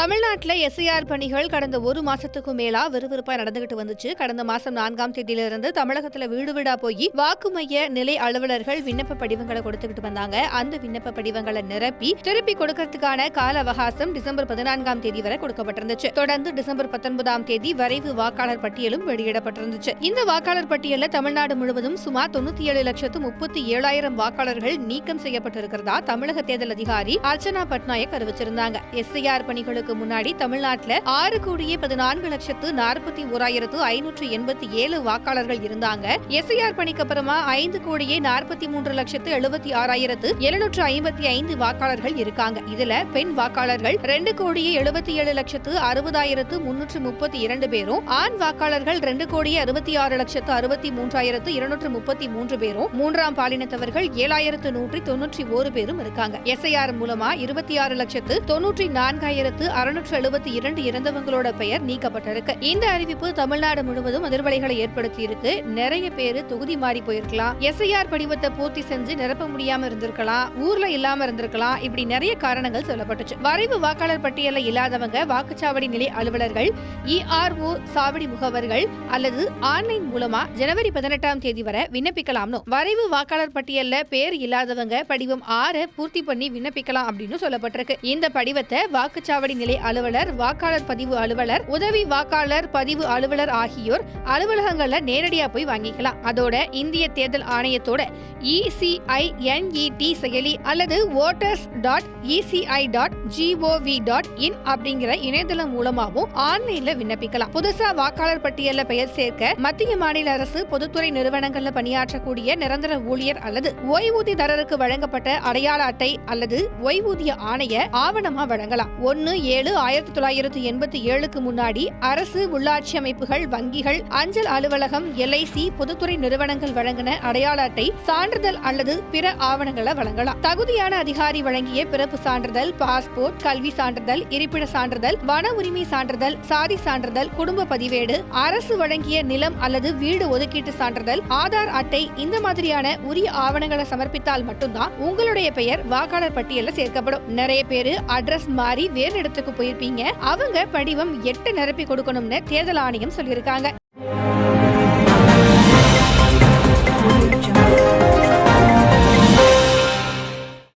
தமிழ்நாட்டில் எஸ்ஐஆர் பணிகள் கடந்த ஒரு மாசத்துக்கும் மேலா விறுவிறுப்பா நடந்துகிட்டு வந்துச்சு. கடந்த மாசம் 4ஆம் தேதியிலிருந்து தமிழகத்துல வீடு வீடா போய் வாக்கு மைய நிலை அலுவலர்கள் விண்ணப்ப படிவங்களை கொடுத்துக்கிட்டு வந்தாங்க. அந்த விண்ணப்ப படிவங்களை நிரப்பி திருப்பி கொடுக்கறதுக்கான கால அவகாசம் டிசம்பர் 14ஆம் தேதி வரை கொடுக்கப்பட்டிருந்துச்சு. தொடர்ந்து டிசம்பர் 19ஆம் தேதி வரைவு வாக்காளர் பட்டியலும் வெளியிடப்பட்டிருந்துச்சு. இந்த வாக்காளர் பட்டியலில் தமிழ்நாடு முழுவதும் சுமார் 97,37,000 வாக்காளர்கள் நீக்கம் செய்யப்பட்டிருக்கிறதா தமிழக தேர்தல் அதிகாரி அர்ச்சனா பட்நாயக் அறிவிச்சிருந்தாங்க. எஸ்ஐஆர் பணிகளுக்கு முன்னாடி தமிழ்நாட்டில் 6,14,41,587 வாக்காளர்கள் இருந்தாங்க. எஸ்ஐஆர் பணிக்கு அப்புறமா 5,43,76,755 வாக்காளர்கள் இருக்காங்க. இதுல பெண் வாக்காளர்கள் 2,77,60,332 பேரும், ஆண் வாக்காளர்கள் 2,66,63,233 பேரும், மூன்றாம் பாலினத்தவர்கள் 7,191 பேரும் இருக்காங்க. எஸ்ஐஆர் மூலமா 26,94,672 இறந்தவங்களோட பெயர் நீக்கப்பட்டிருக்கு. இந்த அறிவிப்பு தமிழ்நாடு முழுவதும் அதிர்வலைகளை ஏற்படுத்தி இருக்கு. நிறைய பேரு தொகுதி மாறி போயிருக்கலாம், எஸ்ஐஆர் படிவத்தை பூர்த்தி செஞ்சு நிரப்ப முடியாம இருந்திருக்கலாம், ஊர்ல இல்லாம இருந்திருக்கலாம். இப்படி நிறைய காரணங்கள் சொல்லப்பட்டுச்சு. வரைவு வாக்காளர் பட்டியல இல்லாதவங்க வாக்குச்சாவடி நிலை அலுவலர்கள், ERO சாவடி முகவர்கள் அல்லது ஆன்லைன் மூலமா ஜனவரி 18ஆம் தேதி வரை விண்ணப்பிக்கலாம். வரைவு வாக்காளர் பட்டியல்ல பேர் இல்லாதவங்க படிவம் 6 பூர்த்தி பண்ணி விண்ணப்பிக்கலாம் அப்படின்னு சொல்லப்பட்டிருக்கு. இந்த படிவத்தை வாக்குச்சாவடி நிலை அலுவலர், வாக்காளர் பதிவு அலுவலர், உதவி வாக்காளர் பதிவு அலுவலர் ஆகியோர் அலுவலகங்கள்ல நேரடியா போய் வாங்கிக்கலாம். அதோட இந்திய தேர்தல் ஆணையத்தோட ECINET செயலி அல்லது voters.eci.gov.in அப்படிங்கிற இணையதளம் மூலமாகவும் ஆன்லைன்ல விண்ணப்பிக்கலாம். புதுசா வாக்காளர் பட்டியல்ல பெயர் சேர்க்க மத்திய மாநில அரசு பொதுத்துறை நிறுவனங்கள்ல பணியாற்றக்கூடிய நிரந்தர ஊழியர் அல்லது ஓய்வூதியதாரருக்கு வழங்கப்பட்ட அடையாள அட்டை அல்லது ஓய்வூதிய ஆணைய ஆவணமா வழங்கலாம். 1/7/1987 முன்னாடி அரசு, உள்ளாட்சி அமைப்புகள், வங்கிகள், அஞ்சல் அலுவலகம், LIC, பொதுத்துறை நிறுவனங்கள் வழங்கின அடையாள அட்டை, சான்றிதழ் அல்லது பிற ஆவணங்களை வழங்கலாம். தகுதியான அதிகாரி வழங்கிய பிறப்பு சான்றிதழ், பாஸ்போர்ட், கல்வி சான்றிதழ், இருப்பிட சான்றிதழ், வன உரிமை சான்றிதழ், சாதி சான்றிதழ், குடும்ப பதிவேடு, அரசு வழங்கிய நிலம் அல்லது வீடு ஒதுக்கீட்டு சான்றிதழ், ஆதார் அட்டை, இந்த மாதிரியான உரிய ஆவணங்களை சமர்ப்பித்தால் மட்டும்தான் உங்களுடைய பெயர் வாக்காளர் பட்டியலில் சேர்க்கப்படும். நிறைய பேரு அட்ரஸ் மாறி வேறு இடத்துக்கு போயிருப்பீங்க. அவங்க படிவம் 8 நிரப்பி கொடுக்கணும்னு தேர்தல் ஆணையம் சொல்லியிருக்காங்க.